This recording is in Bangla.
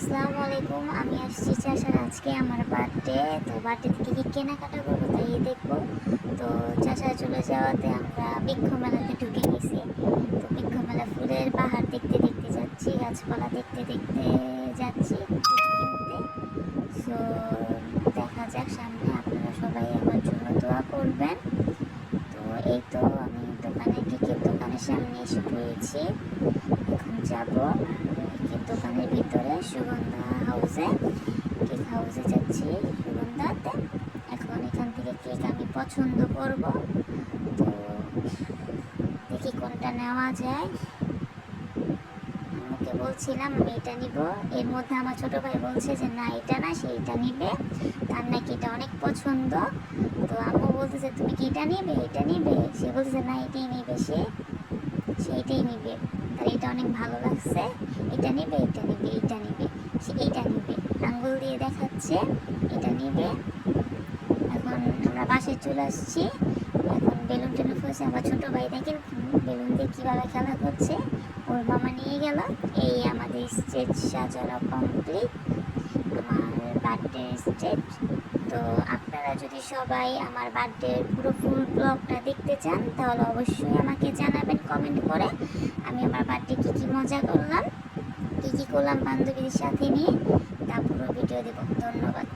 আসসালামু আলাইকুম। আমি আসছি চাষার আজকে আমার বার্থডে। তো বার্থডে থেকে কি কেনাকাটা করবো তাই দেখবো। তো চাষায় চলে যাওয়াতে আমরা বৃক্ষ মেলাতে ঢুকে গেছি। তো বৃক্ষ মেলা ফুলের বাহার দেখতে দেখতে যাচ্ছি, গাছপালা দেখতে দেখতে যাচ্ছি কিনতে। সো দেখা যাক সামনে, আপনারা সবাই আমার জন্য দোয়া করবেন। তো এই তো আমি কেকের দোকানের সামনে এসে পড়েছি। এখন যাব কেকের দোকানের ভিতরে, সুগন্ধা হাউসে, কেক হাউসে যাচ্ছি সুগন্ধাতে। এখন এখান থেকে কেক আমি পছন্দ করব। তো দেখি কোনটা নেওয়া যায়। আমাকে বলছিলাম আমি এটা নিব, এর মধ্যে আমার ছোট ভাই বলছে যে না এটা না, সেইটা নিবে, তার নাকি এটা অনেক পছন্দ। তো আম্মু বলতেছে তুমি কি এটা নিবে, এটা নিবে? সে বলতেছে না এটাই নিবে, সেইটাই নিবে, তার এটা অনেক ভালো লাগছে, এটা নিবে, এটা নিবে, এটা নিবে, সে এইটা নিবে, আঙ্গুল দিয়ে দেখাচ্ছে এটা নিবে। এখন আমরা বাসায় চলে আসছি। এখন বেলুন টেলুন ফুলছে, আমার ছোটো ভাই দেখেন বেলুন দিয়ে কীভাবে খেলা করছে, ওর মামা নিয়ে গেল। এই আমাদের স্টেজ সাজানো কমপ্লিট, আমার বার্থডে স্টেজ। তো আপনারা যদি সবাই আমার বার্থডের পুরো ফুল ব্লগটা দেখতে চান তাহলে অবশ্যই আমাকে জানাবেন কমেন্ট করে। আমি আমার বার্থডে কী কী মজা করলাম, কী কী করলাম বান্ধবীদের সাথে নিয়ে, তা পুরো ভিডিও দেব। ধন্যবাদ।